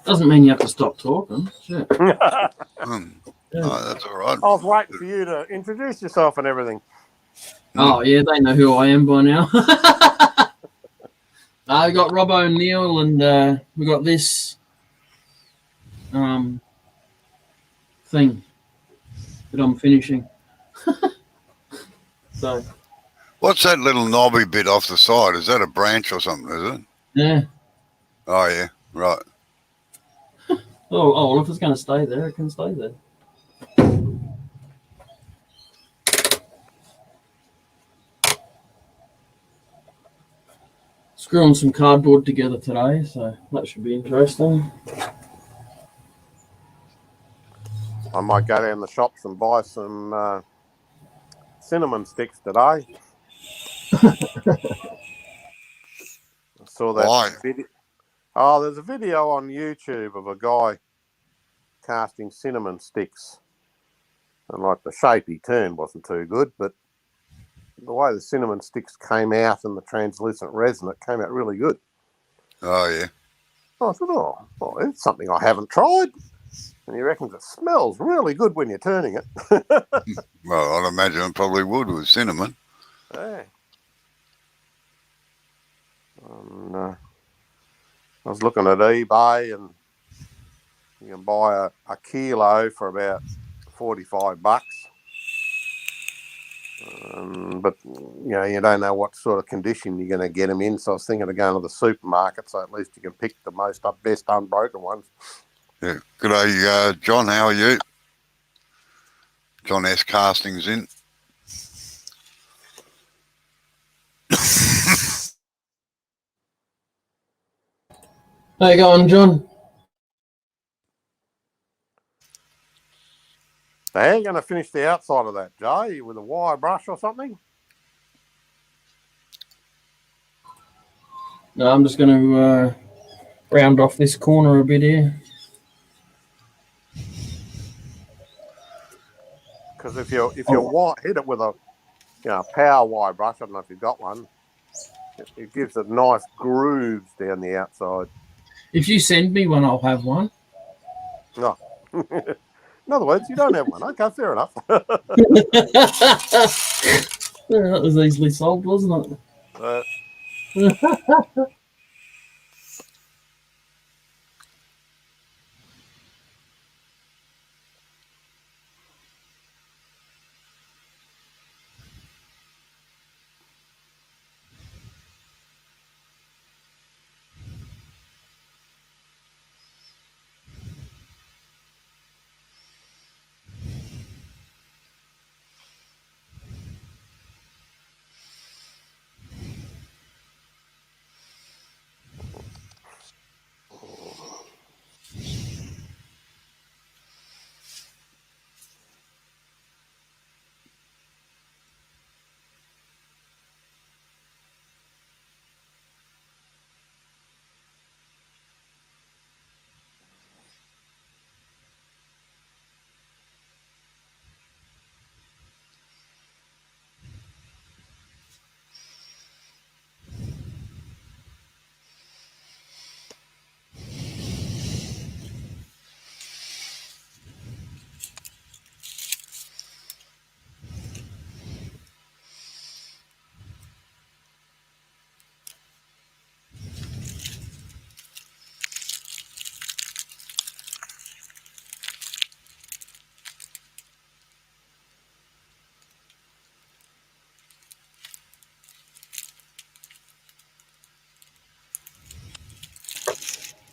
Doesn't mean you have to stop talking. Shit. I Oh, that's all right. was waiting for you to introduce yourself and everything. Oh, yeah, they know who I am by now. We got Robbo and Neil, and we got this thing that I'm finishing. So, What's that little knobby bit off the side? Is that a branch or something, is it? yeah. Oh, yeah, right. Oh, well, if it's going to stay there, it can stay there. Screwing some cardboard together today, so that should be interesting. I might go down the shops and buy some cinnamon sticks today. I saw that Why? video. Oh, there's a video on YouTube of a guy casting cinnamon sticks. And like the shape he turned wasn't too good, but the way the cinnamon sticks came out and the translucent resin, it came out really good. Oh, yeah. I thought, well, it's something I haven't tried. And he reckons it smells really good when you're turning it. Well, I'd imagine it probably would with cinnamon. Yeah. And, I was looking at eBay, and you can buy a kilo for about $45. But you don't know what sort of condition you're going to get them in. So I was thinking of going to the supermarket, so at least you can pick the best unbroken ones. Yeah. Good day, John. How are you? John S. Castings in. How you going, John? So how are you going to finish the outside of that, Jay? With a wire brush or something? No, I'm just going to round off this corner a bit here. Because if you hit it with a power wire brush, I don't know if you've got one, it gives it nice grooves down the outside. If you send me one, I'll have one. No. In other words, you don't have one. Okay, fair enough. That was easily solved, wasn't it?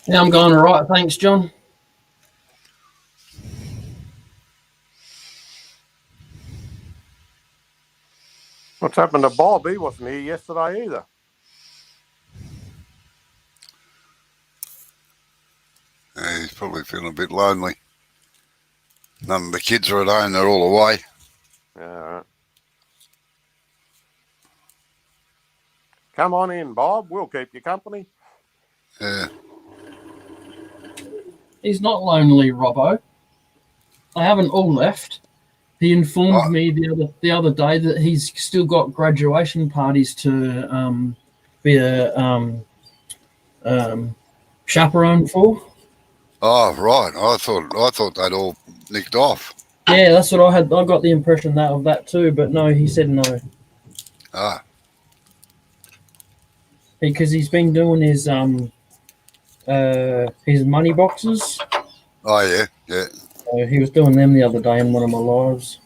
Yeah, I'm going all right. Thanks, John. What's happened to Bob? He wasn't here yesterday either. Yeah, he's probably feeling a bit lonely. None of the kids are at home. They're all away. All right. Come on in, Bob. We'll keep you company. Yeah. He's not lonely, Robbo. They haven't all left. He informed me the other day that he's still got graduation parties to be a chaperone for. Oh, right. I thought they'd all nicked off. Yeah, that's what I had. I got the impression that of that too, but no, he said no Ah, because he's been doing his money boxes. oh yeah, yeah. So he was doing them the other day in one of my lives.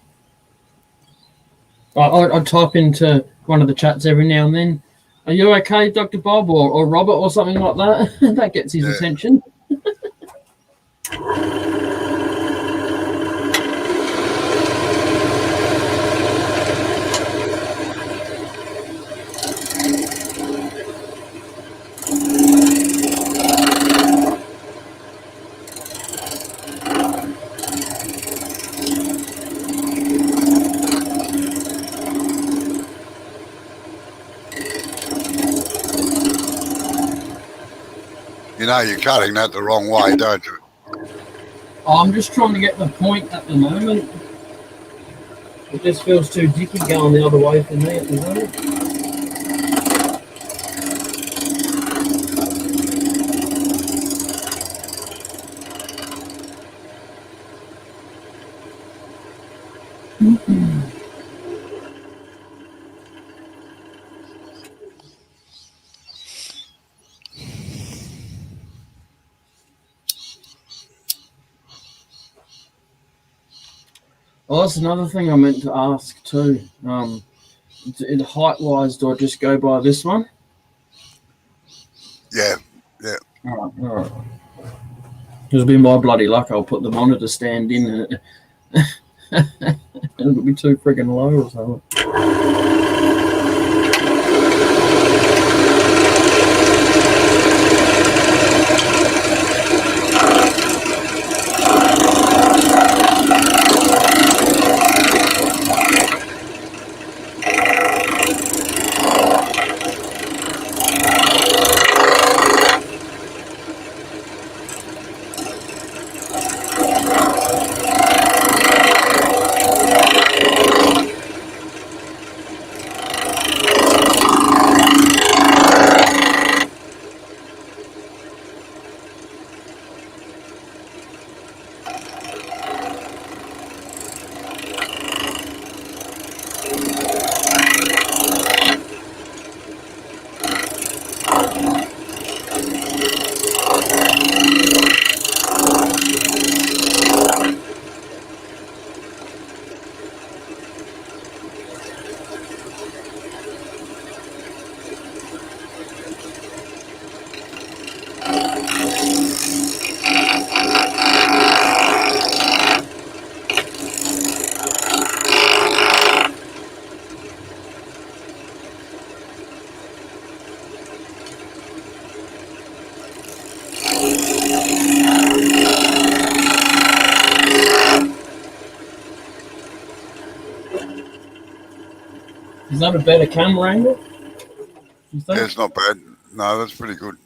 I type into one of the chats every now and then. Are you okay, Dr. Bob or Robert or something like that? That gets his Yeah. attention. You know you're cutting that the wrong way, don't you? I'm just trying to get the point at the moment. It just feels too dicky going the other way for me at the moment. Oh, that's another thing I meant to ask too. Height wise, do I just go by this one? Yeah. All right. It'll be my bloody luck. I'll put the monitor stand in and it'll be too friggin' low or something. Is that a better camera angle? You think? Yeah, it's not bad. No, that's pretty good.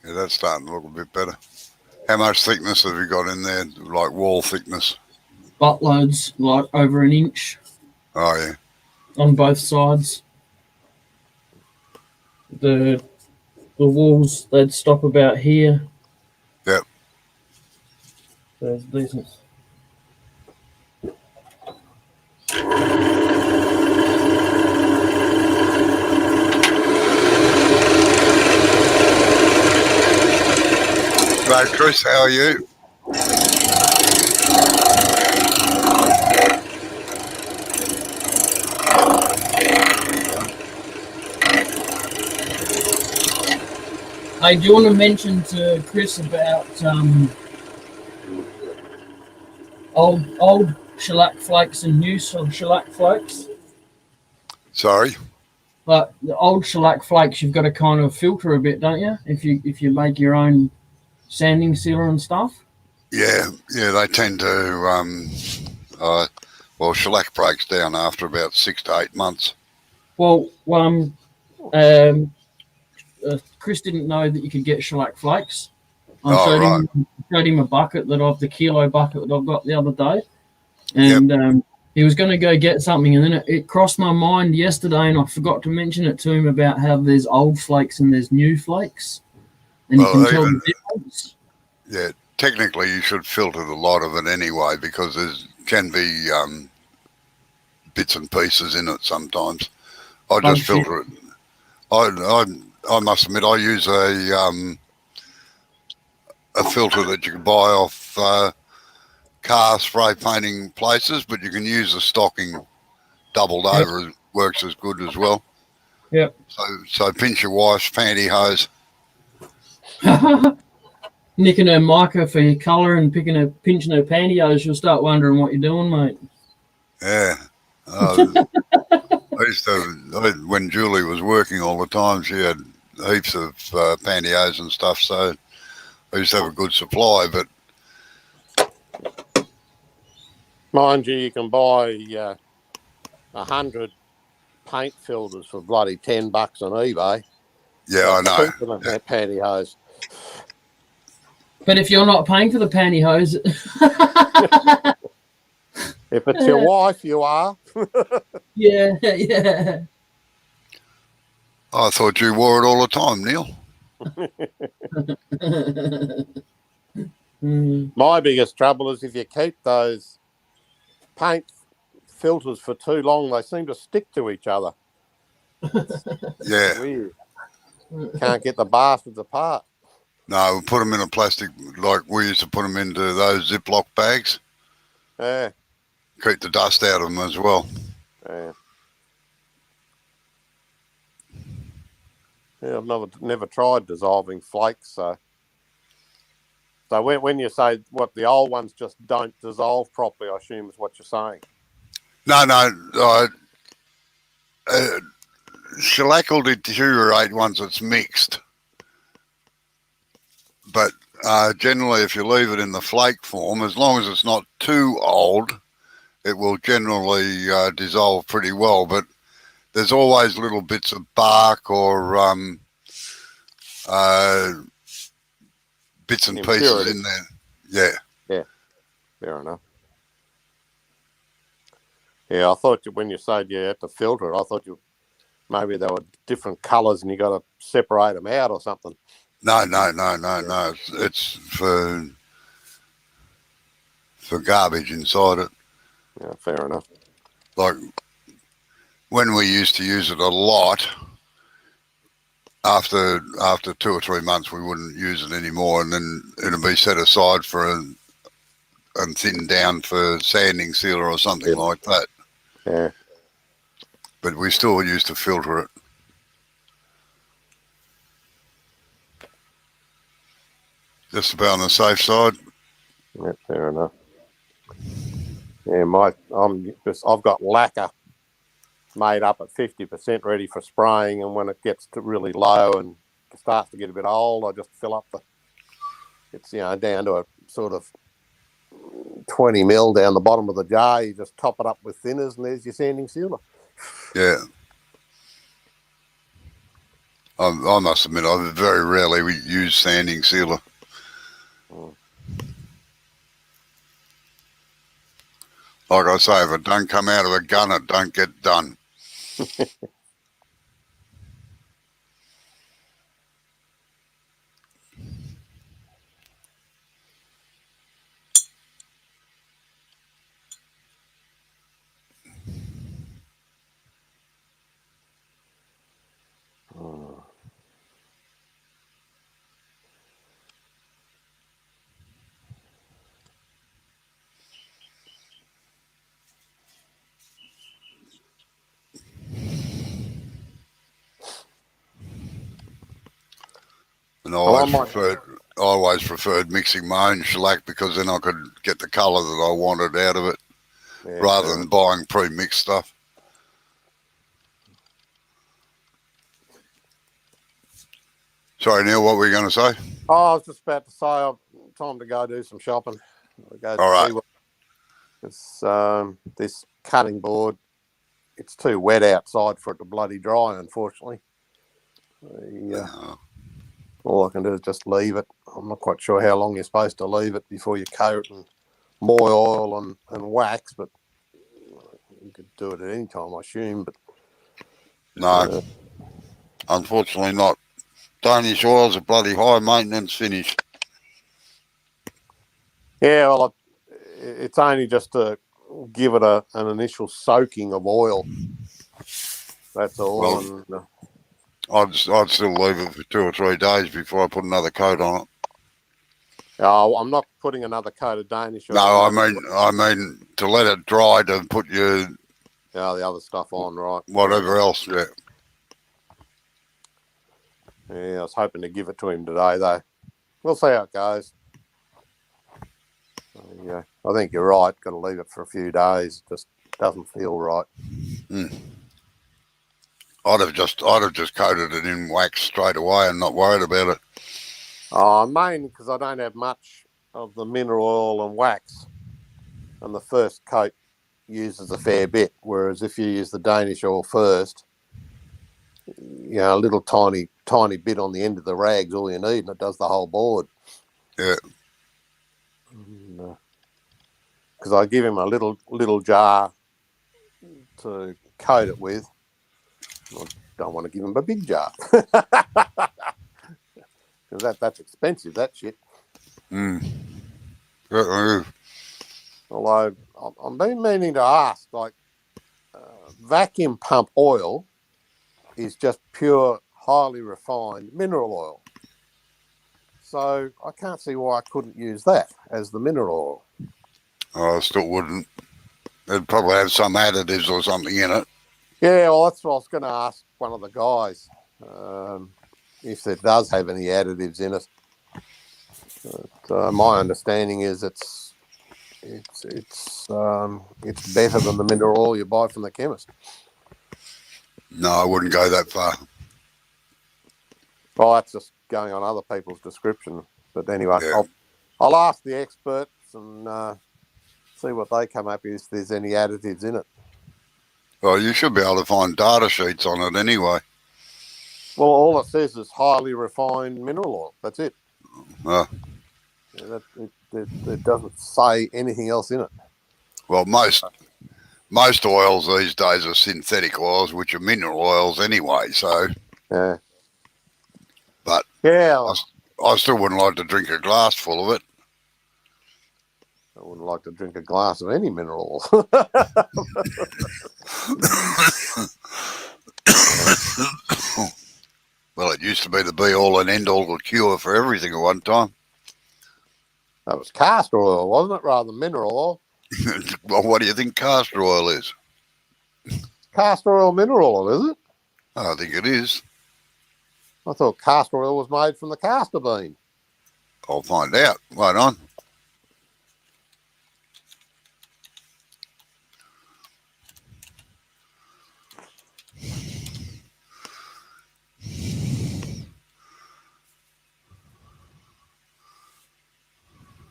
Yeah, that's starting to look a bit better. How much thickness have you got in there? Like wall thickness? Buttloads, like over an inch Oh yeah. on both sides. The walls, they'd stop about here. Yep. There's decent. Hello, Chris. How are you? Hey, do you want to mention to Chris about old shellac flakes and new shellac flakes? Sorry. But the old shellac flakes, you've got to kind of filter a bit, don't you? If you make your own sanding sealer and stuff. Yeah, they tend to, shellac breaks down after about 6 to 8 months. Well, Chris didn't know that you could get shellac flakes. I showed him a bucket the kilo bucket that I've got the other day, and He was going to go get something, and then it crossed my mind yesterday, and I forgot to mention it to him about how there's old flakes and there's new flakes, and you can Well, tell even the difference. yeah, technically you should filter a lot of it anyway because there can be bits and pieces in it sometimes. I just Bug shit. filter it. I must admit I use a filter that you can buy off car spray painting places, but you can use the stocking doubled Yep. over. It works as good as well. Yep. So pinch your wife's pantyhose. Nicking her mica for your colour and pinching her pantyhose, you'll start wondering what you're doing, mate. Yeah. I used to, when Julie was working all the time, she had heaps of pantyhose and stuff, so I used to have a good supply. But Mind you can buy 100 paint filters for bloody $10 on eBay. yeah, I know. Cheaper than that pantyhose. But if you're not paying for the pantyhose, If it's your wife, you are. yeah, yeah. I thought you wore it all the time, Neil. My biggest trouble is if you keep those paint filters for too long, they seem to stick to each other. Yeah. Weird. Can't get the bastards apart. No, we put them in a plastic, like we used to put them into those Ziploc bags. Yeah. Keep the dust out of them as well. Yeah. Yeah, I've never tried dissolving flakes. So when you say what the old ones just don't dissolve properly, I assume is what you're saying. No. Shellac will deteriorate once it's mixed. But generally, if you leave it in the flake form, as long as it's not too old, it will generally dissolve pretty well. But there's always little bits of bark or bits and pieces in there. Yeah. Yeah. Fair enough. Yeah, I thought when you said you had to filter it, I thought maybe they were different colours and you got to separate them out or something. No. It's for garbage inside it. Yeah, fair enough. Like when we used to use it a lot, after 2 or 3 months we wouldn't use it anymore, and then it'd be set aside and thinned down for sanding sealer or something like that. Yeah. But we still used to filter it. Just about on the safe side. Yeah, fair enough. Yeah, I've got lacquer made up at 50% ready for spraying, and when it gets to really low and starts to get a bit old, I just fill up it's down to a sort of 20 mil down the bottom of the jar. You just top it up with thinners, and there's your sanding sealer. Yeah. I must admit, I very rarely use sanding sealer. Like I say, if it don't come out of a gun, it don't get done. And I always preferred mixing my own shellac because then I could get the colour that I wanted out of it, rather than buying pre-mixed stuff. Sorry, Neil, what were you going to say? Oh, I was just about to say, time to go do some shopping. All right. This cutting board, it's too wet outside for it to bloody dry, unfortunately. All I can do is just leave it. I'm not quite sure how long you're supposed to leave it before you coat and more oil and wax, but you could do it at any time, I assume. But No, unfortunately not. Danish oil's a bloody high maintenance finish. yeah, well, it's only just to give it an initial soaking of oil. That's all. Well, and, I'd still leave it for 2 or 3 days before I put another coat on it. I'm not putting another coat of Danish oil. No, I mean to let it dry to put your the other stuff on, right? whatever else. Yeah. Yeah, I was hoping to give it to him today, though. We'll see how it goes. Yeah, I think you're right. Got to leave it for a few days. Just doesn't feel right. I'd have just coated it in wax straight away and not worried about it. Mainly because I don't have much of the mineral oil and wax, and the first coat uses a fair bit. Whereas if you use the Danish oil first, a little tiny bit on the end of the rag's all you need, and it does the whole board. Yeah. Because I give him a little jar to coat it with. I don't want to give him a big jar. Because that's expensive, that shit. Although I've been meaning to ask, like, vacuum pump oil is just pure, highly refined mineral oil. So I can't see why I couldn't use that as the mineral oil. I still wouldn't. It'd probably have some additives or something in it. Yeah, well, that's what I was going to ask one of the guys, if it does have any additives in it. But, my understanding is it's better than the mineral oil you buy from the chemist. No, I wouldn't go that far. Well, that's just going on other people's description. But anyway, Yeah. I'll ask the experts and see what they come up with, if there's any additives in it. Well, you should be able to find data sheets on it anyway. Well, all it says is highly refined mineral oil. That's it. It doesn't say anything else in it. Well, most oils these days are synthetic oils, which are mineral oils anyway. So, Yeah. but Yeah. I still wouldn't like to drink a glass full of it. I wouldn't like to drink a glass of any mineral oil. Well, it used to be the be-all and end-all cure for everything at one time. That was castor oil, wasn't it, rather than mineral oil? Well, what do you think castor oil is? Castor oil mineral oil, is it? I think it is. I thought castor oil was made from the castor bean. I'll find out. Wait on.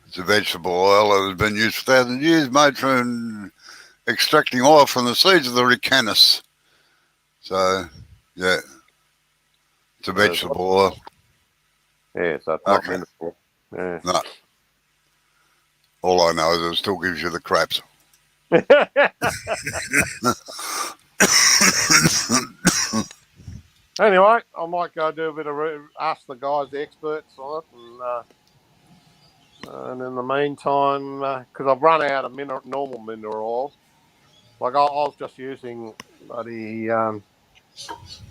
It's a vegetable oil that has been used for thousands of years, made from extracting oil from the seeds of the ricinus. So, yeah, it's a vegetable oil. Yeah, so it's not mineral. Yeah. No. All I know is it still gives you the craps. Anyway, I might go do a bit of ask the guys, the experts on it, and in the meantime, because I've run out of normal mineral oils, like I was just using bloody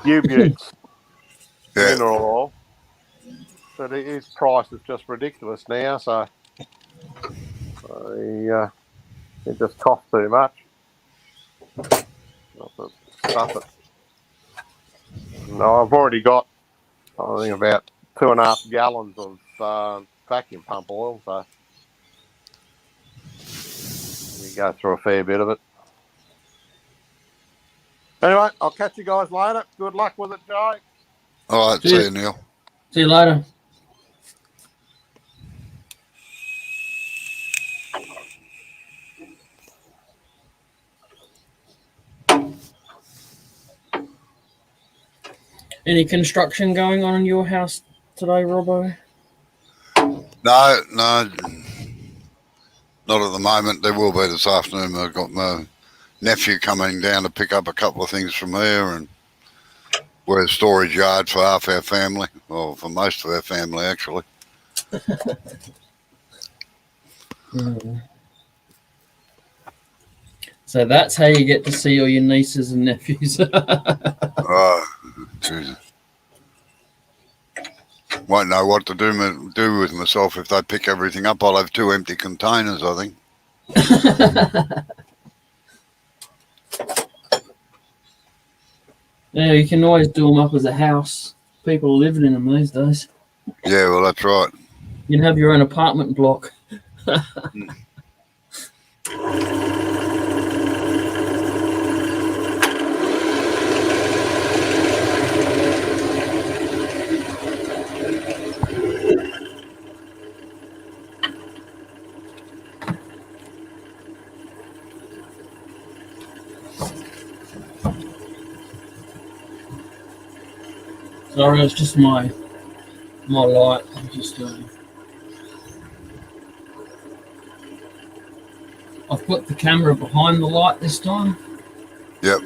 U-Buttes mineral oil, but his price is just ridiculous now, so it just costs too much. Stuff it. No, I've already got, I think, about 2.5 gallons of vacuum pump oil, so we go through a fair bit of it. Anyway, I'll catch you guys later. Good luck with it, Joe. All right, see you, Neil. See you later. Any construction going on in your house today, Robbo? No, not at the moment. There will be this afternoon. I've got my nephew coming down to pick up a couple of things from there, and we're a storage yard for half our family, or for most of our family, actually. Mm. So that's how you get to see all your nieces and nephews. Oh, Jesus. Won't know what to do with myself if they pick everything up. I'll have 2 empty containers, I think. Yeah, you can always do them up as a house. People are living in them these days. Yeah, well, that's right. You can have your own apartment block. Sorry, it's just my light. I'm just I've put the camera behind the light this time. Yep.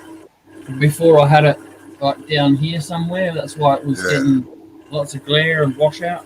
Before I had it like down here somewhere. That's why it was Yeah. getting lots of glare and washout.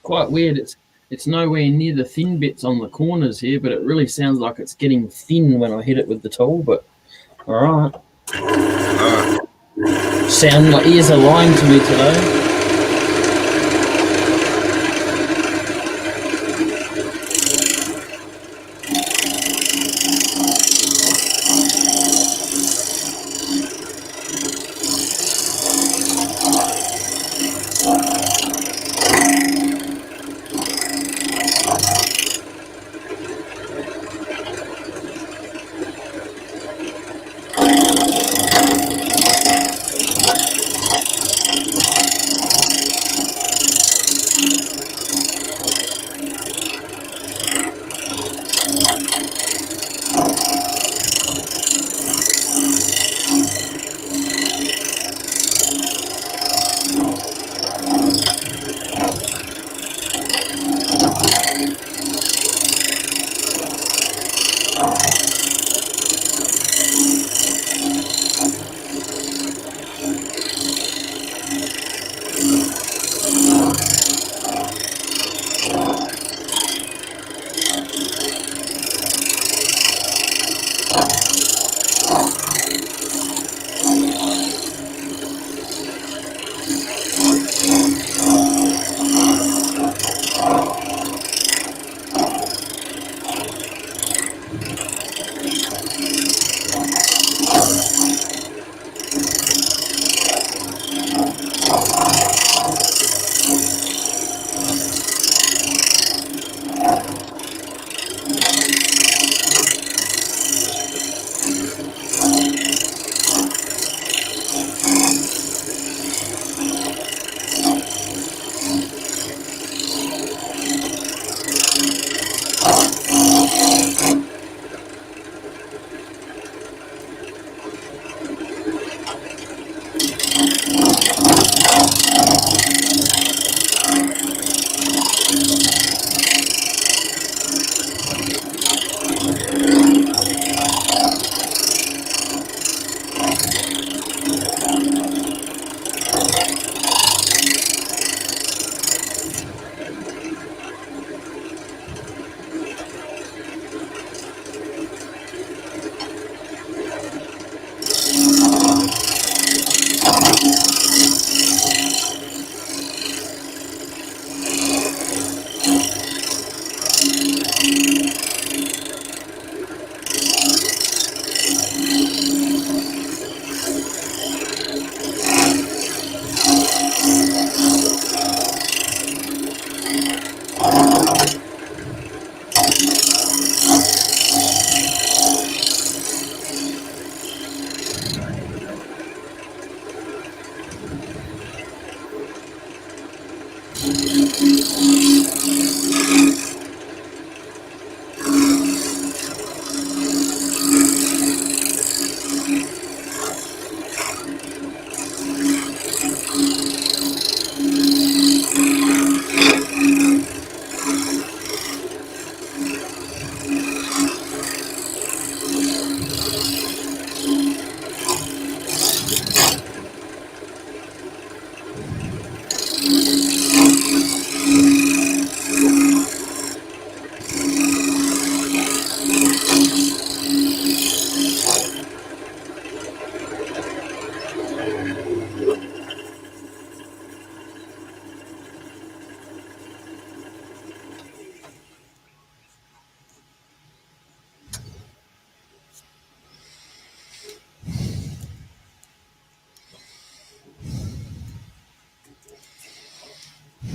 quite weird. It's nowhere near the thin bits on the corners here, but it really sounds like it's getting thin when I hit it with the tool. But all right, my ears are lying to me today.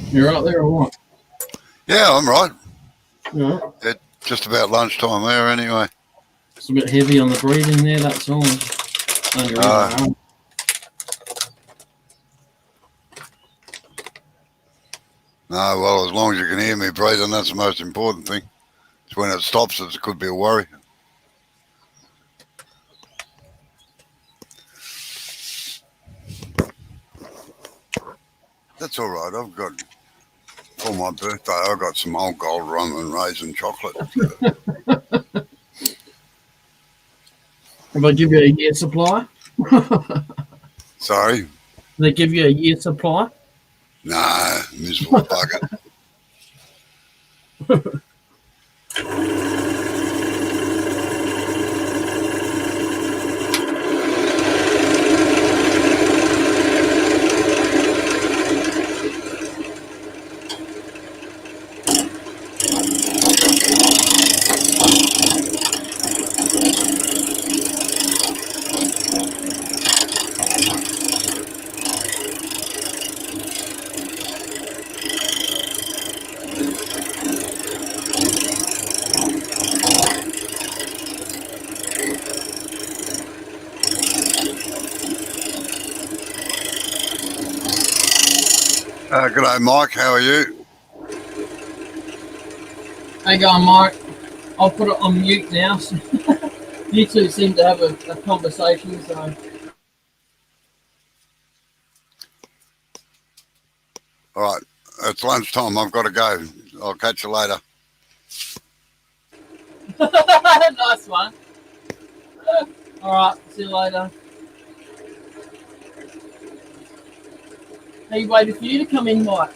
You're right there or what? Yeah, I'm right. Yeah. It's just about lunchtime there anyway. It's a bit heavy on the breathing there, that's all. No, well, as long as you can hear me breathing, that's the most important thing. It's when it stops, it could be a worry. That's all right. I've got, for my birthday, I've got some old gold rum and raisin chocolate. If I give you a year supply? Sorry? They give you a year supply? Nah, miserable bugger. G'day, Mike. How are you? How you going, Mike? I'll put it on mute now. So you two seem to have a conversation, so. All right. It's lunchtime. I've got to go. I'll catch you later. Nice one. All right, see you later. Are you waiting for you to come in, Mike?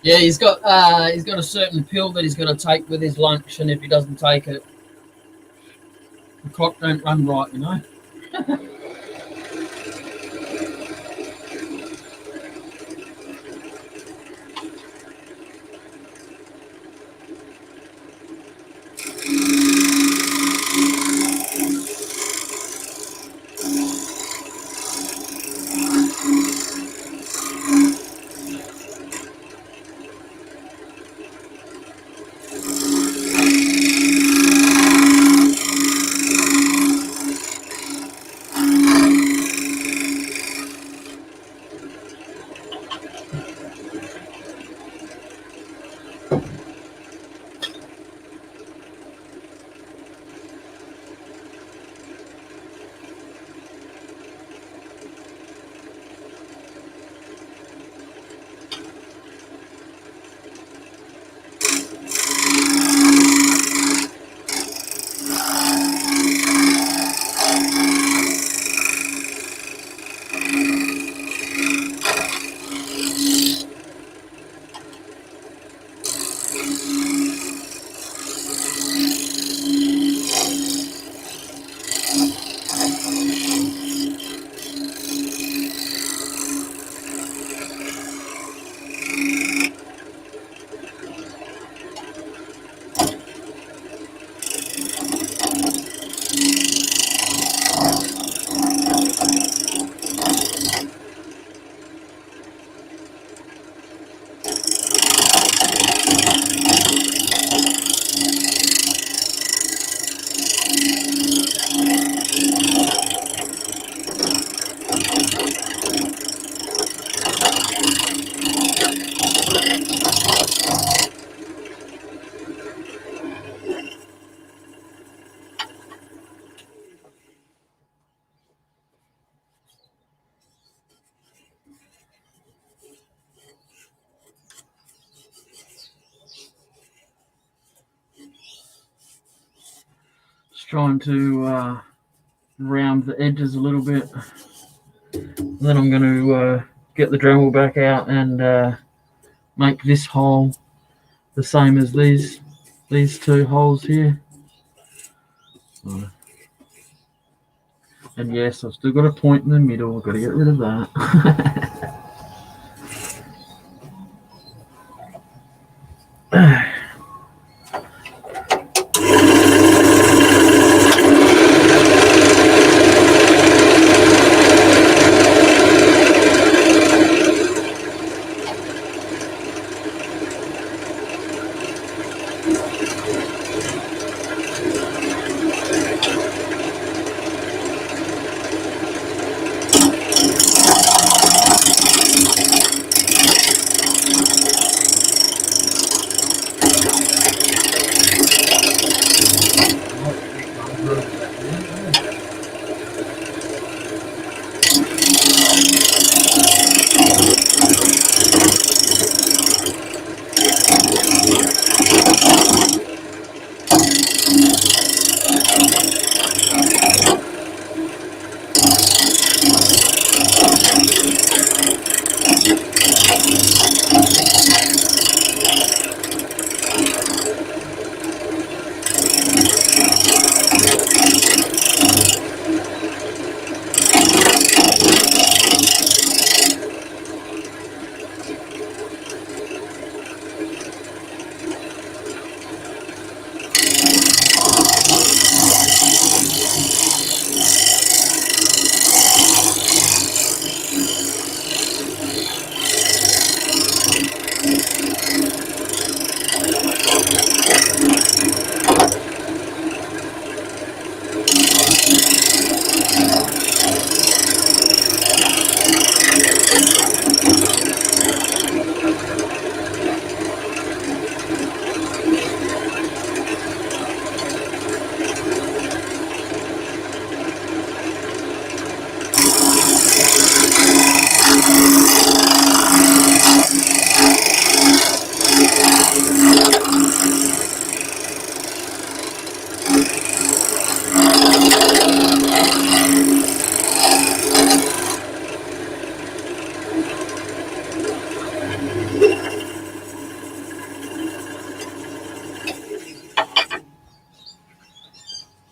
Yeah, he's got a certain pill that he's got to take with his lunch, and if he doesn't take it, the clock don't run right, you know. Just trying to round the edges a little bit. Then I'm going to get the Dremel back out and make this hole the same as these two holes here. And yes, I've still got a point in the middle. I've got to get rid of that.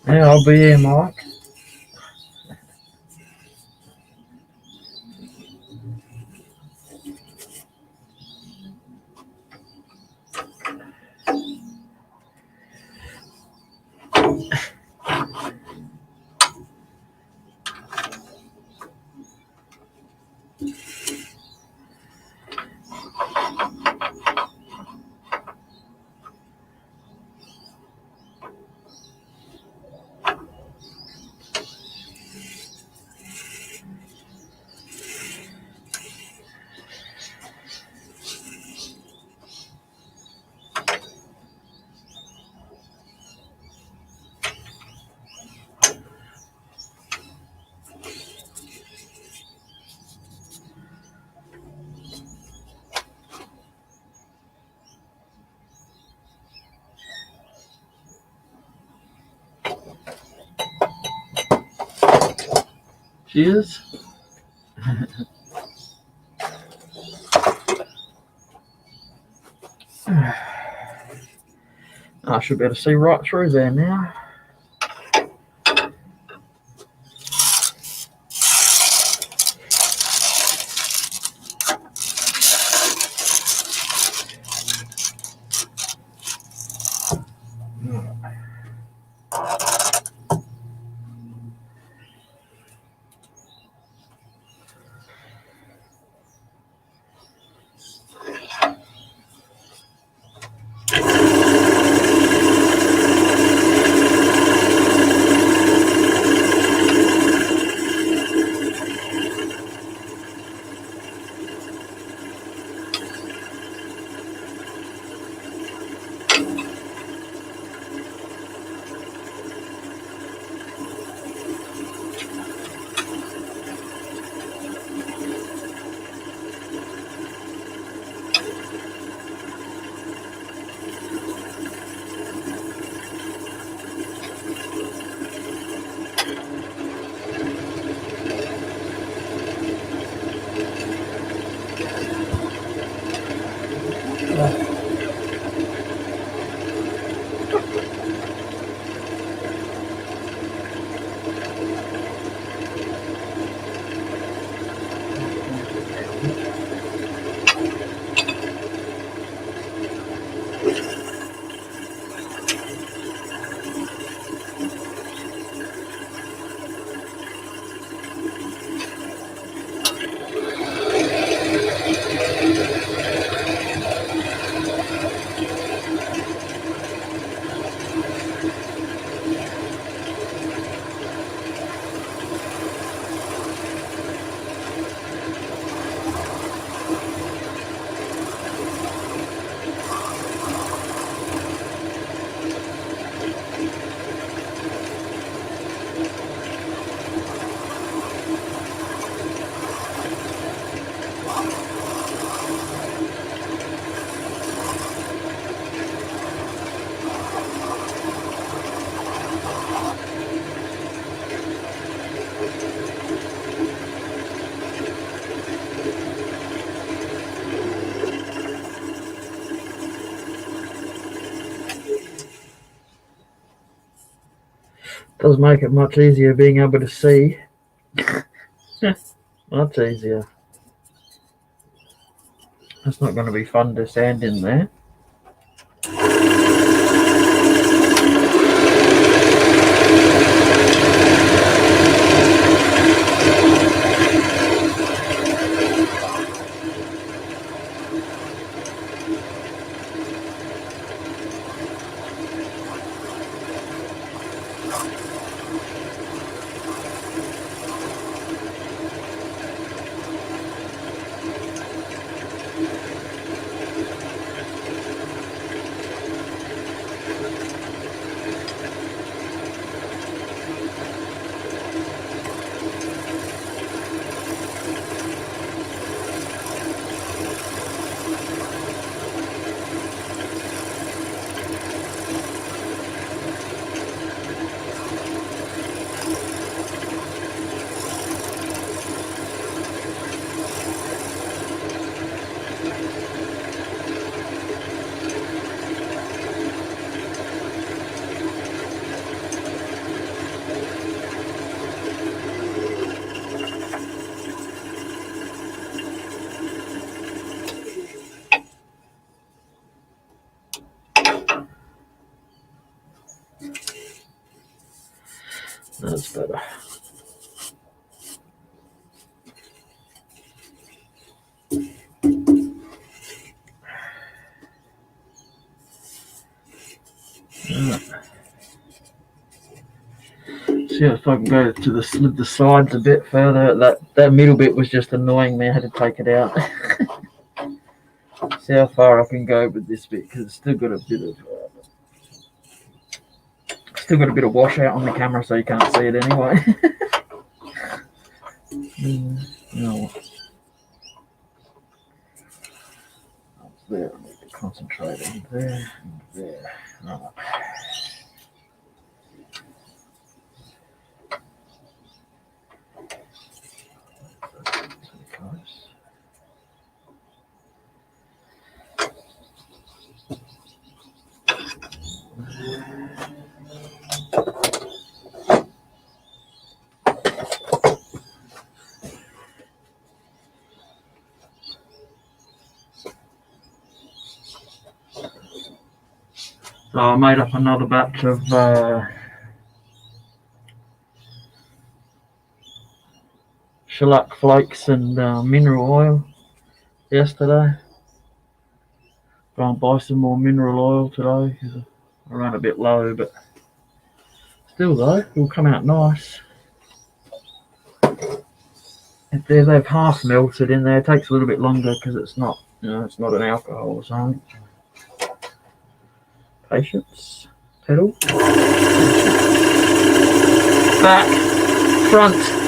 Yeah, I'll be here, Mike. Cheers. I should be able to see right through there now. Does make it much easier being able to see. Much easier. That's not going to be fun to stand in there. That's better. See if I can go to the sides a bit further. That middle bit was just annoying me. I had to take it out. See how far I can go with this bit, because it's still got a bit of washout on the camera, so you can't see it anyway. No. Up there, I need to concentrate on there and there. Right. Close. So I made up another batch of shellac flakes and mineral oil yesterday. Go and buy some more mineral oil today because I ran a bit low, but still though, it will come out nice. If they've half melted in there, it takes a little bit longer because it's not, it's not an alcohol or something. Patience, pedal, back, front.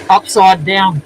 Upside down.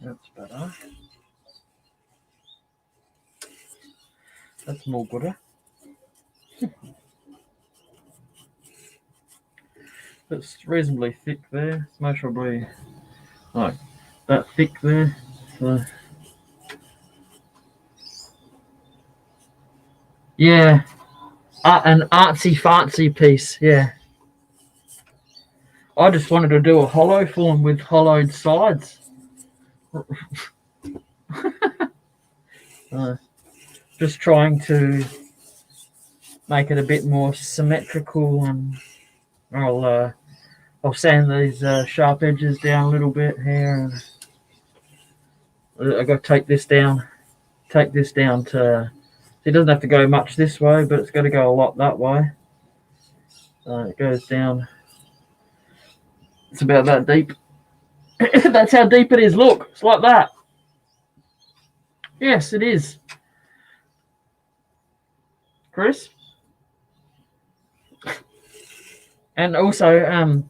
That's better. That's more gooder. It's reasonably thick there. It's most probably like that thick there. So yeah, an artsy fartsy piece. Yeah, I just wanted to do a hollow form with hollowed sides. Just trying to make it a bit more symmetrical, and I'll sand these sharp edges down a little bit here, and I got to take this down to. It doesn't have to go much this way, but it's got to go a lot that way. It goes down. It's about that deep. That's how deep it is. Look, it's like that. Yes, it is. Chris? And also,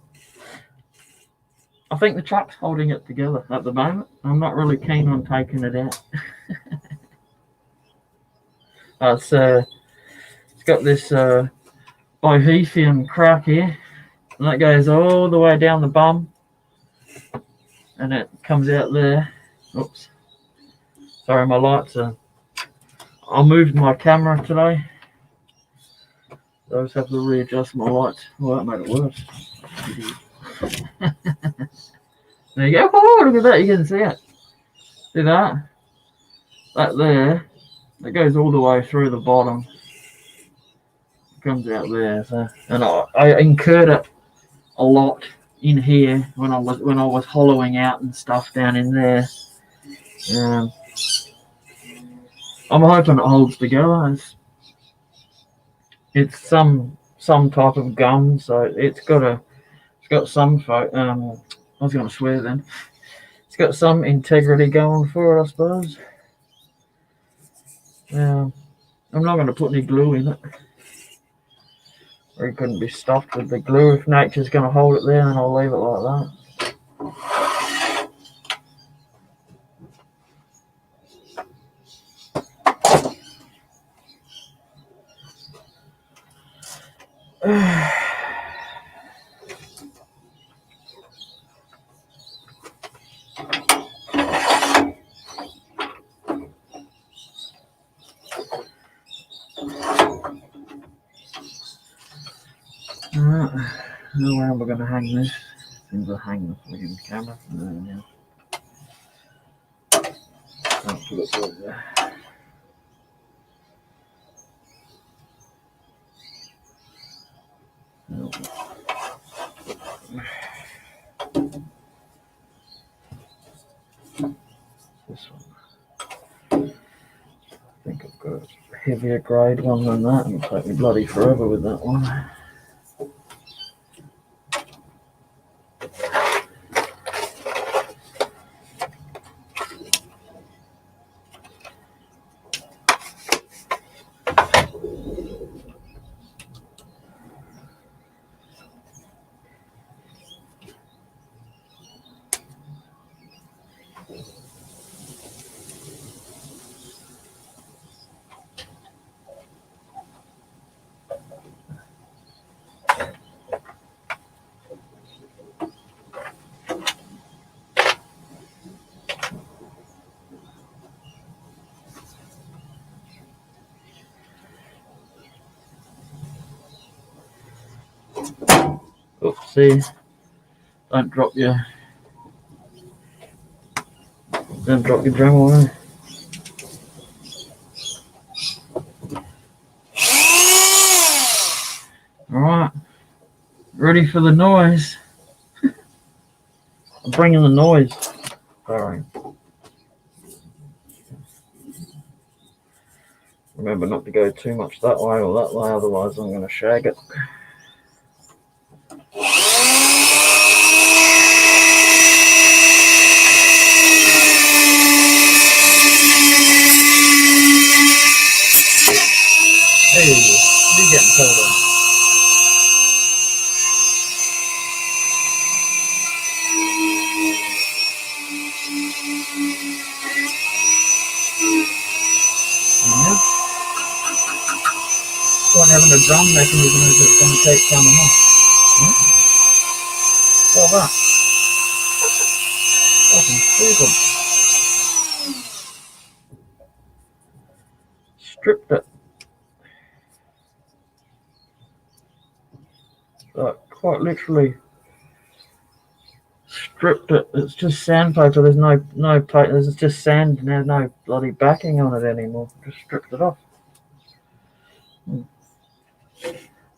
I think the truck's holding it together at the moment. I'm not really keen on taking it out. It's got this Bohemian crack here, and that goes all the way down the bum, and it comes out there. Oops. Sorry, my lights are. I moved my camera today. So I just have to readjust my lights. Well, that made it worse. There you go. Oh, look at that. You can see it. See that? That there. It goes all the way through the bottom. It comes out there. So, and I incurred it a lot in here when I was hollowing out and stuff down in there. I'm hoping it holds together. It's some type of gum, so it's got some. I was going to swear then. It's got some integrity going for it, I suppose. I'm not going to put any glue in it. Or it couldn't be stuffed with the glue. If nature's going to hold it there, then I'll leave it like that. Alright, now where am I going to hang this? Seems to hang the freaking camera from there now. I'll put it right there. This one. I think I've got a heavier grade one than that. It'll take me bloody forever with that one. Oopsie. Don't drop your Dremel there. Alright. Ready for the noise. I'm bringing the noise. Sorry. Remember not to go too much that way or that way, otherwise I'm going to shag it. Hey, you're getting told on. point having a drum mechanism if it's going to keep coming off. Hmm? Well, that. Fucking stupid. Stripped it. Like, quite literally stripped it. It's just sandpaper. There's no paint. There's just sand and there's no bloody backing on it anymore. Just stripped it off.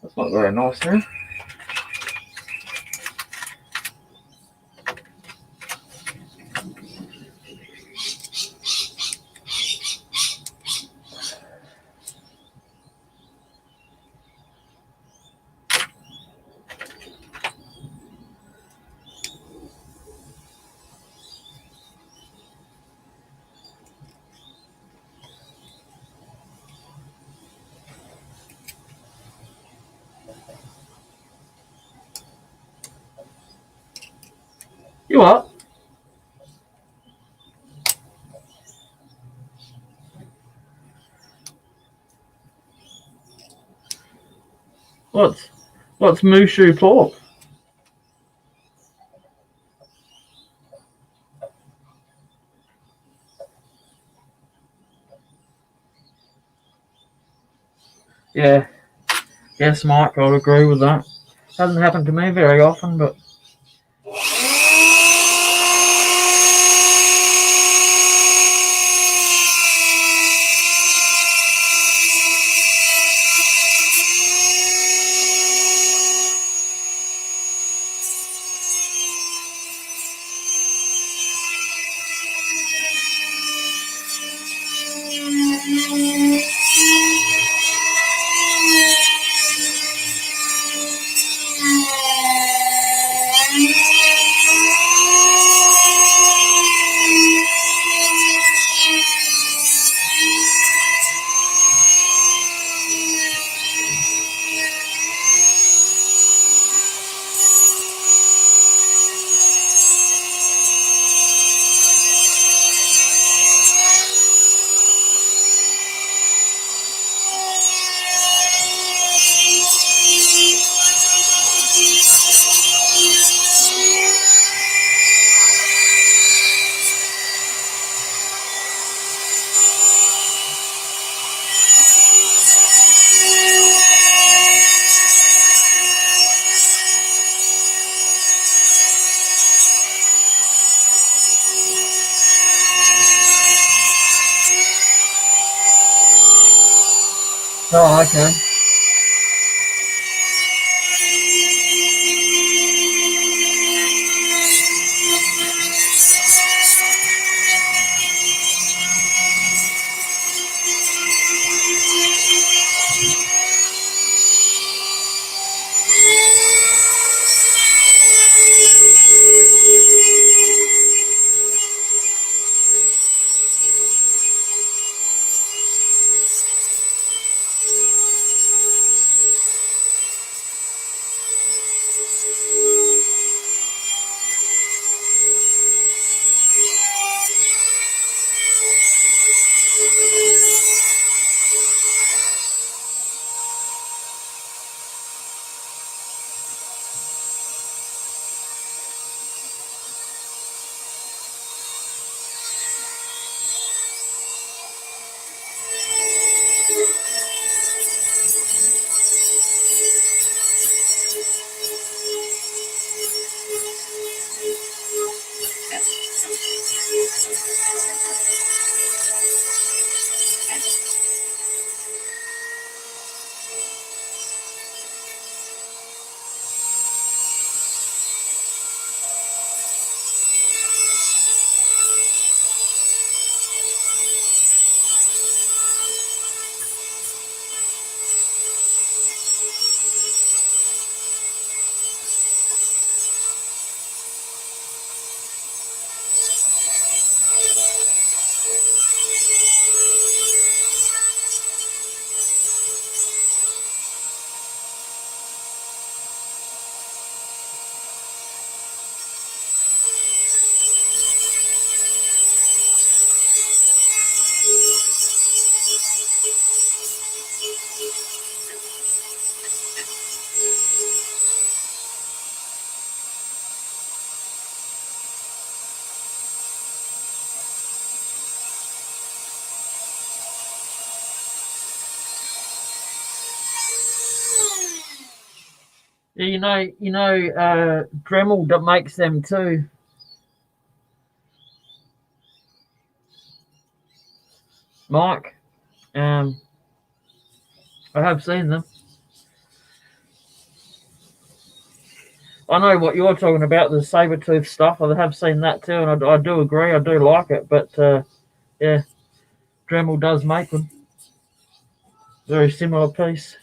That's not very nice, huh? You what? What's Mushu pork? Yeah. Yes, Mike, I'll agree with that. Hasn't happened to me very often, but oh, okay. Yeah, Dremel that makes them too. Mike, I have seen them. I know what you're talking about, the saber tooth stuff. I have seen that too, and I do agree. I do like it, but yeah, Dremel does make them. Very similar piece.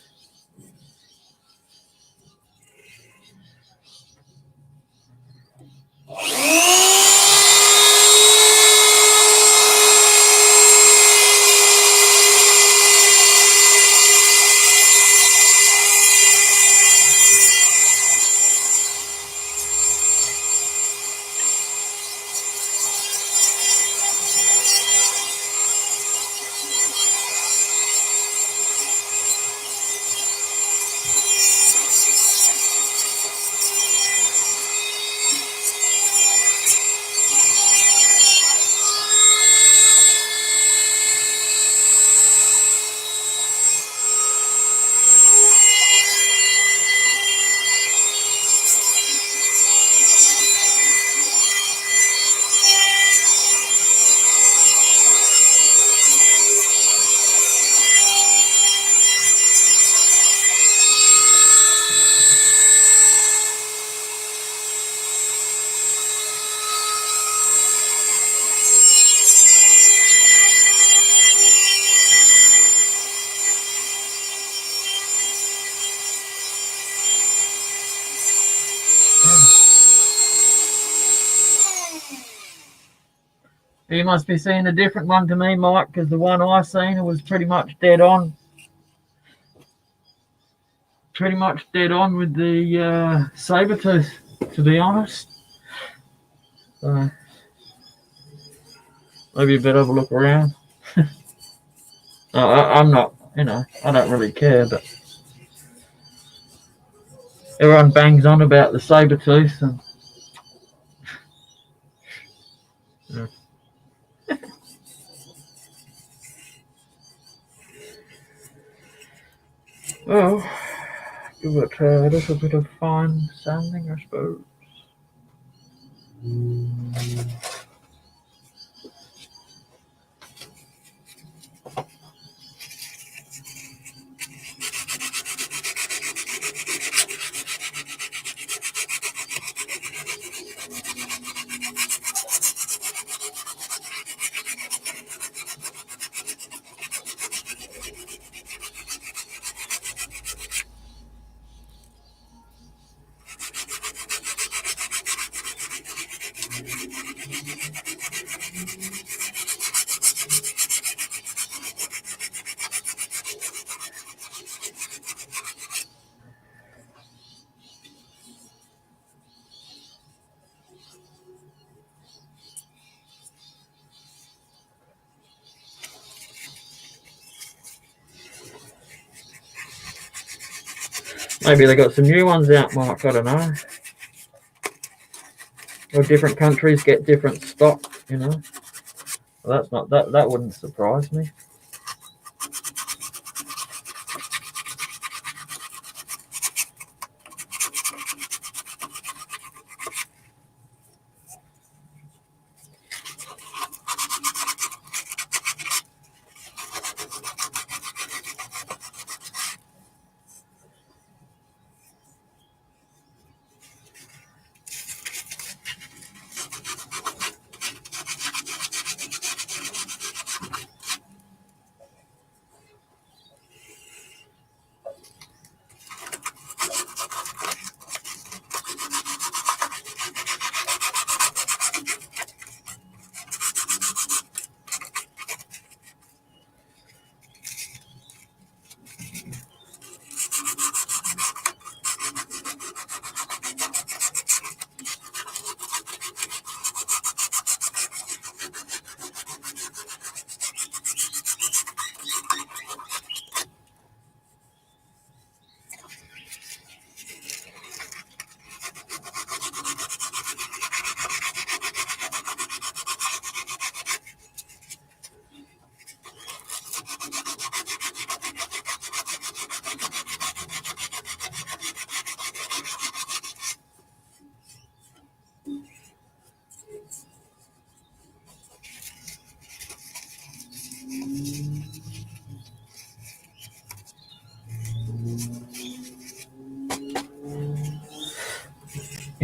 You must be seeing a different one to me, Mike, because the one I seen was pretty much dead on. Pretty much dead on with the saber tooth, to be honest. Maybe you better have a look around. I'm not, I don't really care, but everyone bangs on about the saber tooth and. Yeah. Well, give it a little bit of fine sanding, I suppose. Maybe they got some new ones out, Mark. I don't know. Or different countries get different stock, Well, that's not that. That wouldn't surprise me.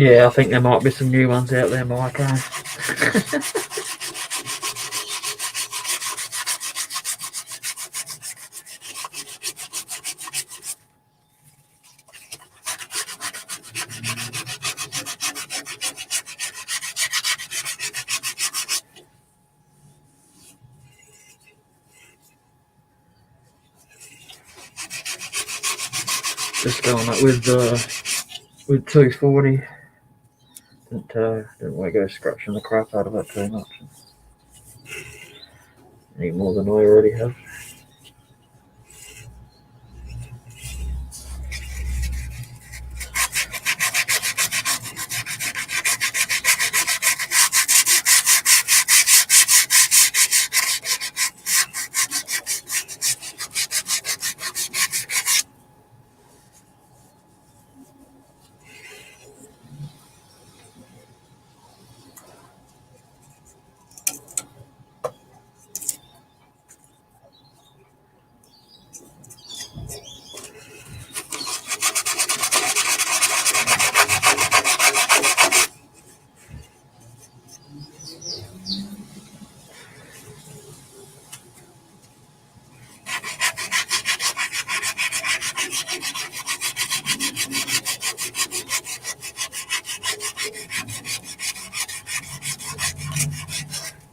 Yeah, I think there might be some new ones out there, Mike. Eh? Just going up with 240. Didn't want to go scratching the crap out of it too much. Any more than I already have.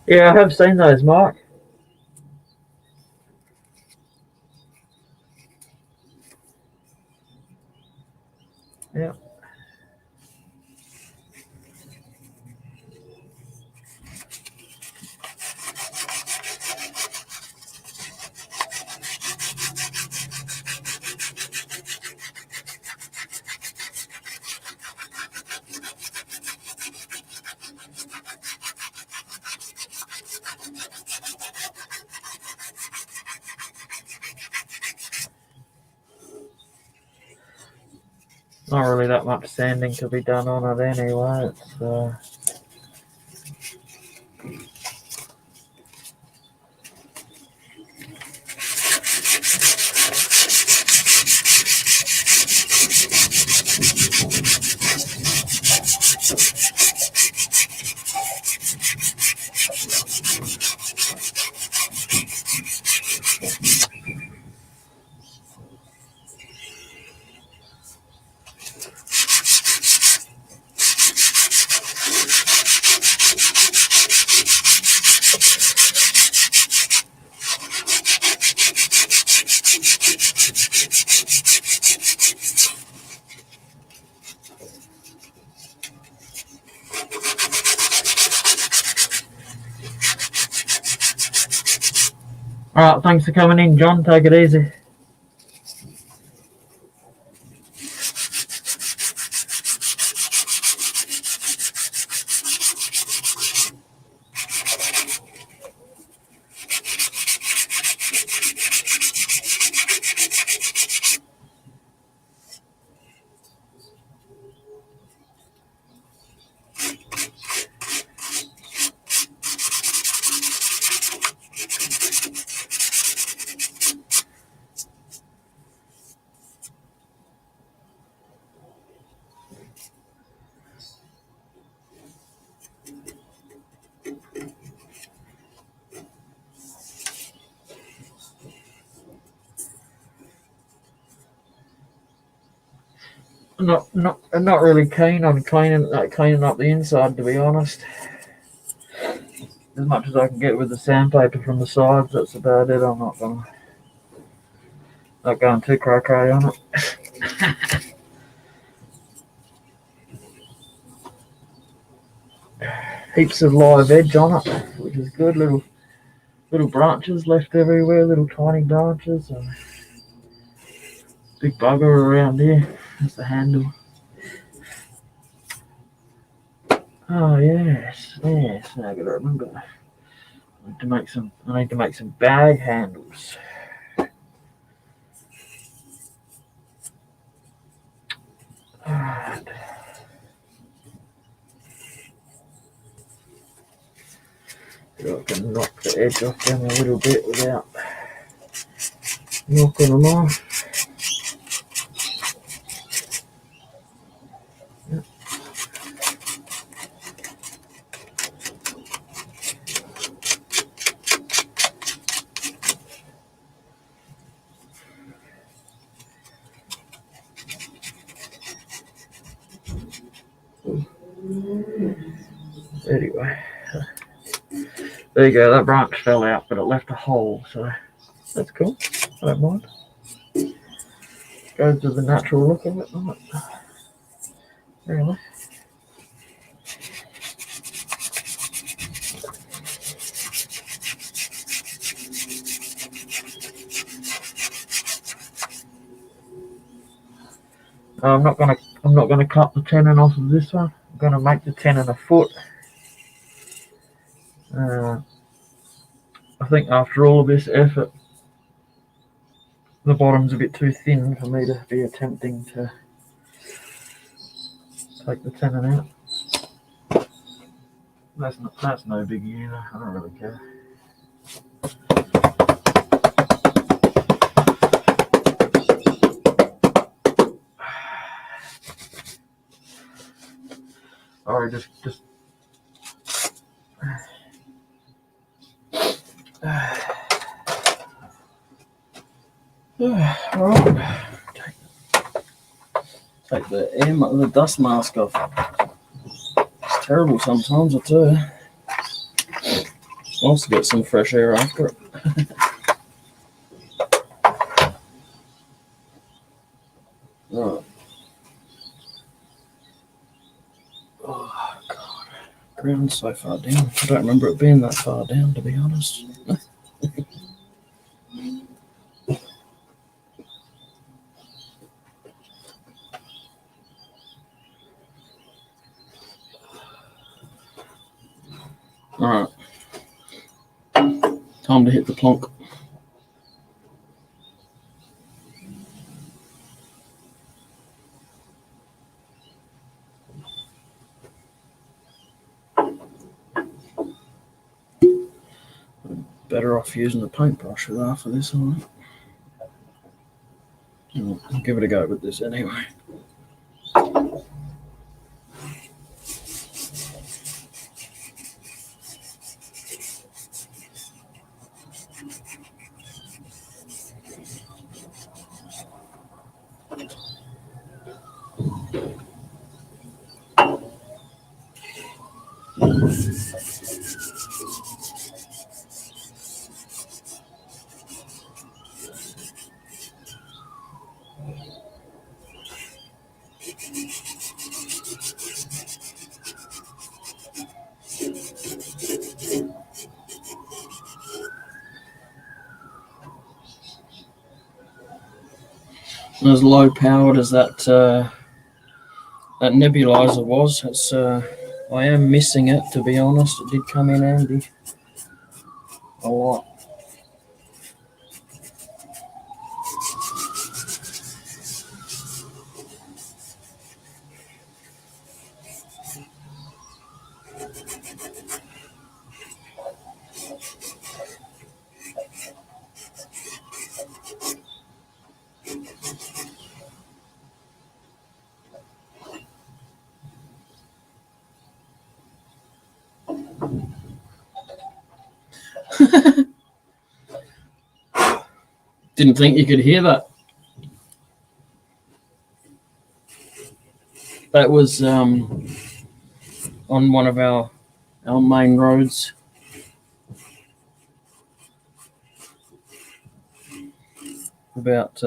Yeah, I have seen those, Mark. Yeah. Not really that much sanding to be done on it anyway. It's all right. Thanks for coming in, John. Take it easy. Not really keen on cleaning up the inside, to be honest. As much as I can get with the sandpaper from the sides, that's about it. I'm not going too cray on it. Heaps of live edge on it, which is good. Little branches left everywhere, little tiny branches. Big bugger around here. That's the handle. Oh yes. Now I gotta remember. I need to make some bag handles. Alright. So I can knock the edge off them a little bit without knocking them off. Yep. anyway. There you go, that branch fell out, but it left a hole, so that's cool. I don't mind. Goes with the natural look of it, doesn't it? Really. I'm not gonna cut the tenon off of this one. I'm gonna make the tenon a foot. I think after all of this effort, the bottom's a bit too thin for me to be attempting to take the tenon out. That's no big either. I don't really care. Alright, just alright. Take the dust mask off. It's terrible sometimes, I tell you. Nice to get some fresh air after it. Right. Oh god. Ground's so far down. I don't remember it being that far down, to be honest. Alright. Time to hit the plonk. Better off using the paintbrush with half of this on it. I'll give it a go with this anyway. As low powered as that nebulizer was, it's I am missing it, to be honest. It did come in handy a lot. Didn't think you could hear that. That was on one of our main roads. About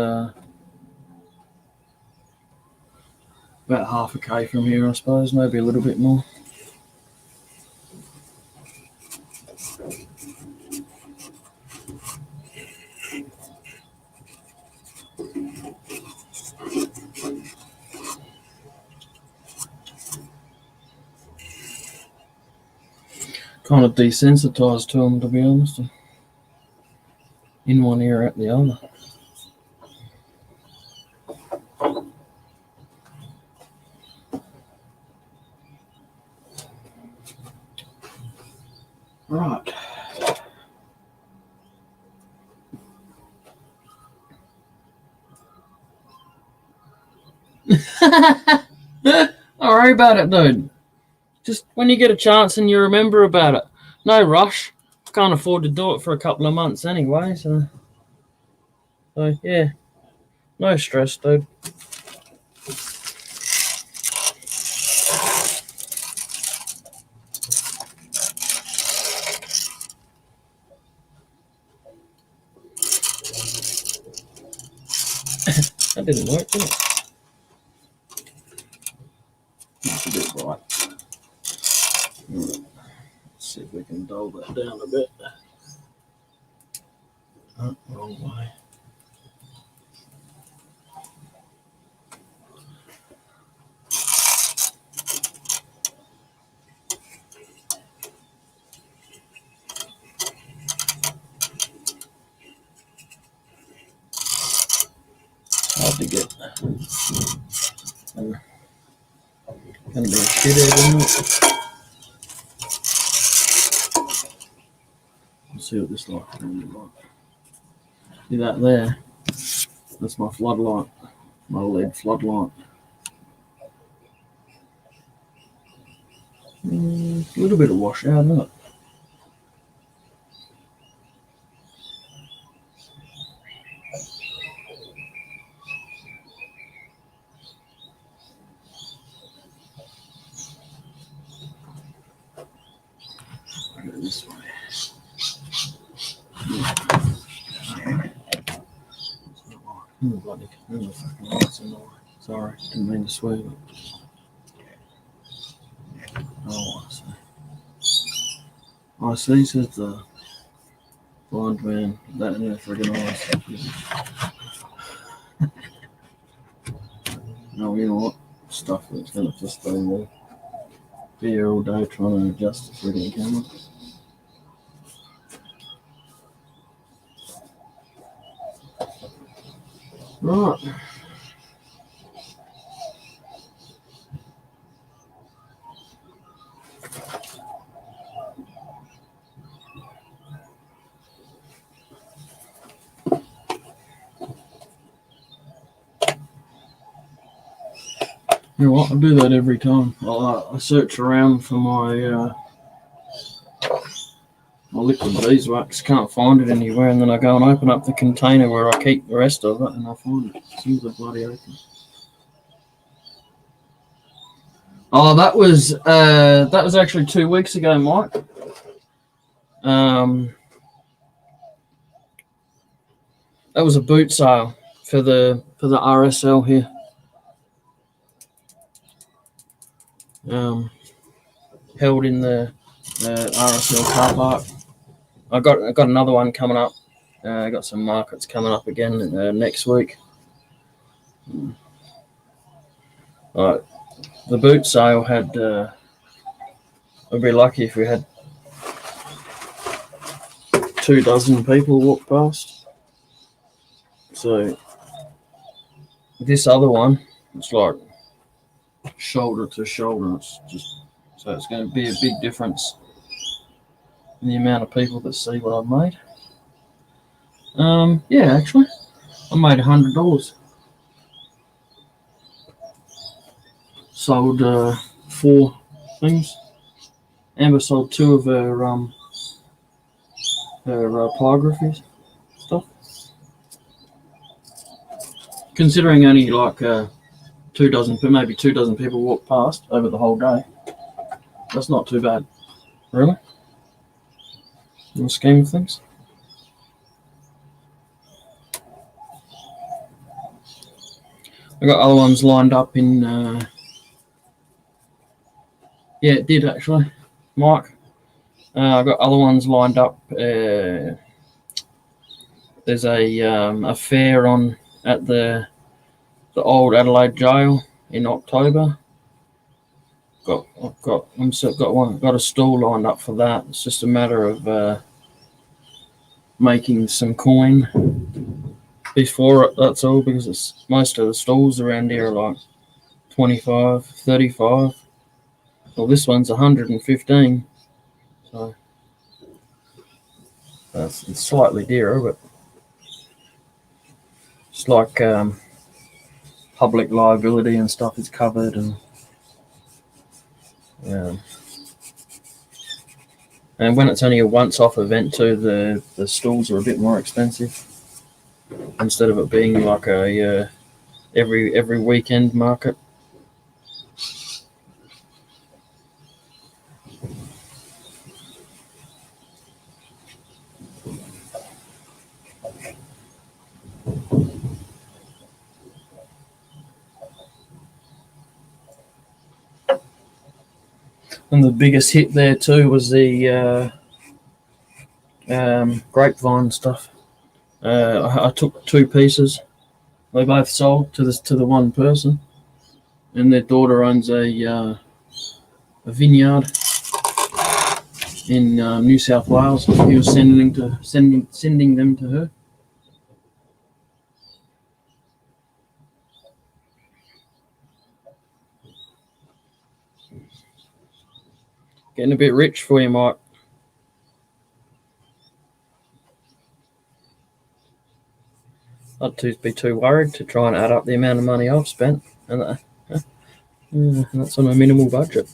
half a K from here, I suppose, maybe a little bit more. Kind of desensitized to them, to be honest. In one ear, out the other. Right. Don't worry about it, dude. Just when you get a chance and you remember about it. No rush. Can't afford to do it for a couple of months anyway, so yeah. No stress, dude. That didn't work, did it? That's a bit bright. Right. Let's see if we can dull that down a bit. Oh, wrong way. Hard to get. Gonna be a shithead, isn't it? Let's see what this light can look like. See that there? That's my floodlight, my LED floodlight. A little bit of washout, isn't it? Go this way. Oh, bloody, the fucking lights in the way. Sorry, didn't mean to swear. But... Oh, I see, says the blind man. That in their friggin' eyes. No, you know what? Stuff that's gonna just stay there. Be here all day trying to adjust the friggin' camera. Right. You know what? I do that every time. I search around for my liquid beeswax, can't find it anywhere, and then I go and open up the container where I keep the rest of it, and I find it. As soon as I bloody open. Oh, that was actually 2 weeks ago, Mike. That was a boot sale for the RSL here. Held in the RSL car park. I got another one coming up. I got some markets coming up again next week. Right. The boot sale had. I'd be lucky if we had 24 people walk past. So this other one, it's like shoulder to shoulder. It's just so it's going to be a big difference in the amount of people that see what I've made. Yeah, actually, I made $100. Sold 4 things. Amber sold 2 of her pyrography stuff. Considering only like 24, maybe 24 people walked past over the whole day, that's not too bad, really, in the scheme of things. I got other ones lined up in. Yeah, it did actually, Mike. I got other ones lined up. There's a fair on at the old Adelaide jail in October. Got a stall lined up for that. It's just a matter of making some coin before it. That's all, because most of the stalls around here are like 25, 35. Well, this one's 115. So it's slightly dearer, but it's like public liability and stuff is covered, and when it's only a once-off event too, the stalls are a bit more expensive instead of it being like a every weekend market. And the biggest hit there too was the grapevine stuff. I took 2 pieces. They both sold to the one person, and their daughter owns a vineyard in New South Wales. He was sending them to her. Getting a bit rich for you, Mike. I'd be too worried to try and add up the amount of money I've spent, and that's on a minimal budget.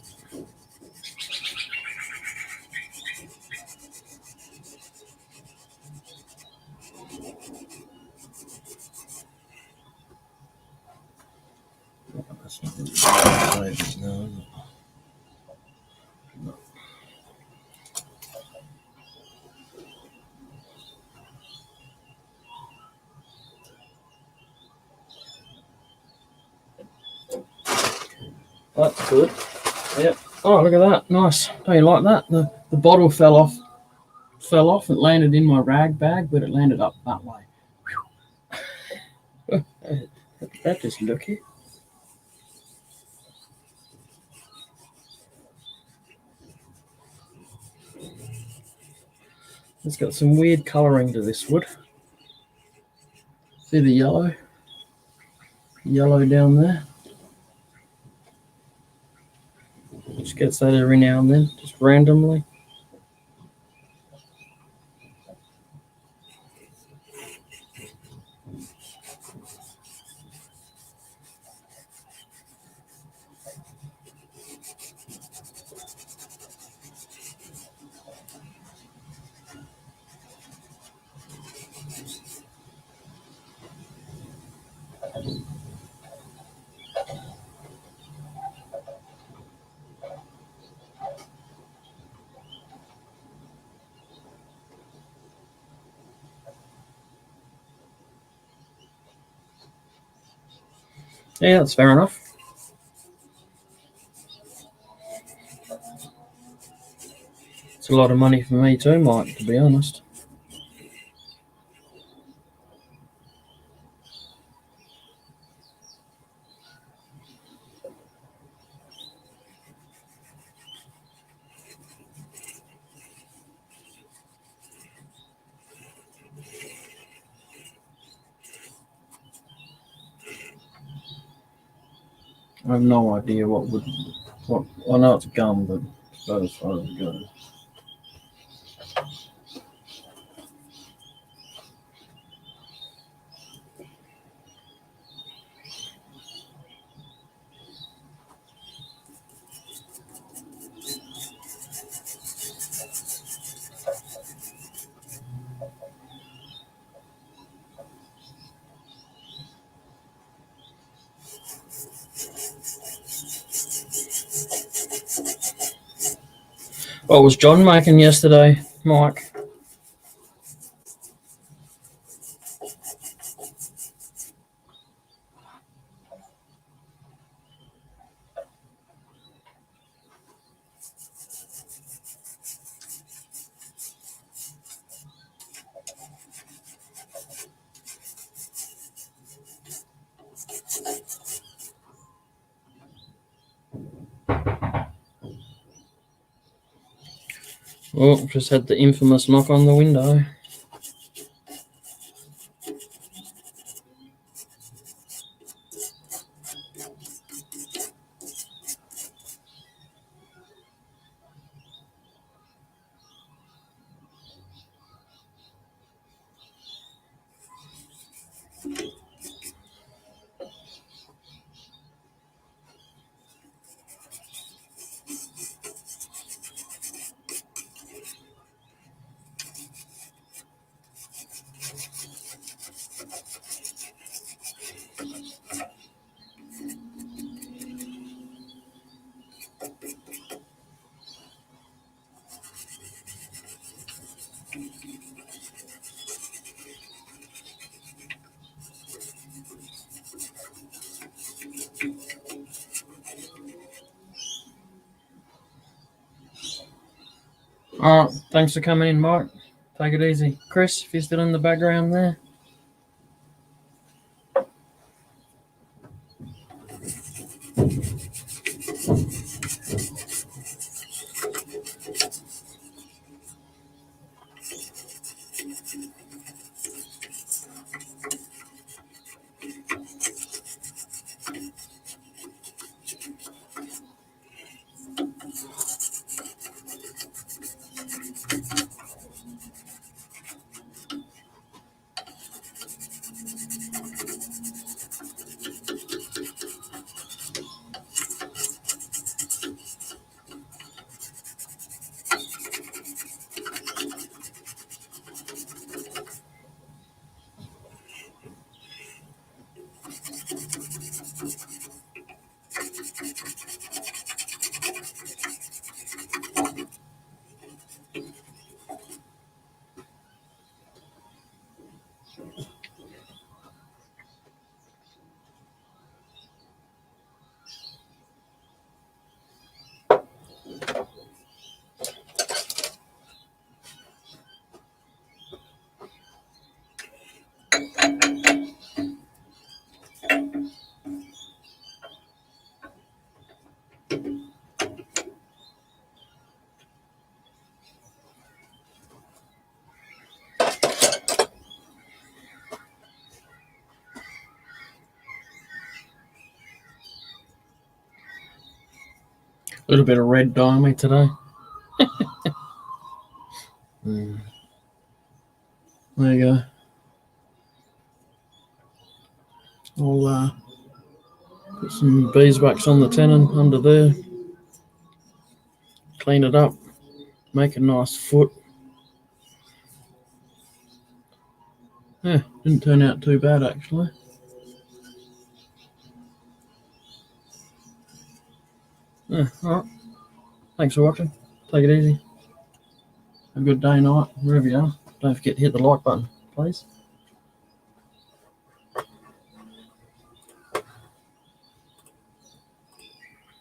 That's good. Yep. Oh, look at that. Nice. Don't you like that? The bottle fell off. It landed in my rag bag, but it landed up that way. That just lucky. It's got some weird colouring to this wood. See the yellow? Yellow down there. Just gets that every now and then, just randomly. Yeah, that's fair enough. It's a lot of money for me too, Mike, to be honest. I have no idea what I know it's gum, but it's about as far as it goes. What was John making yesterday, Mike? Oh, just had the infamous knock on the window. All right, thanks for coming in, Mike. Take it easy. Chris, if you're still in the background there. A little bit of red dye on me today. There you go. I'll put some beeswax on the tenon under there. Clean it up. Make a nice foot. Yeah, didn't turn out too bad actually. Yeah, alright. Thanks for watching. Take it easy. Have a good day, night, wherever you are. Don't forget to hit the like button, please.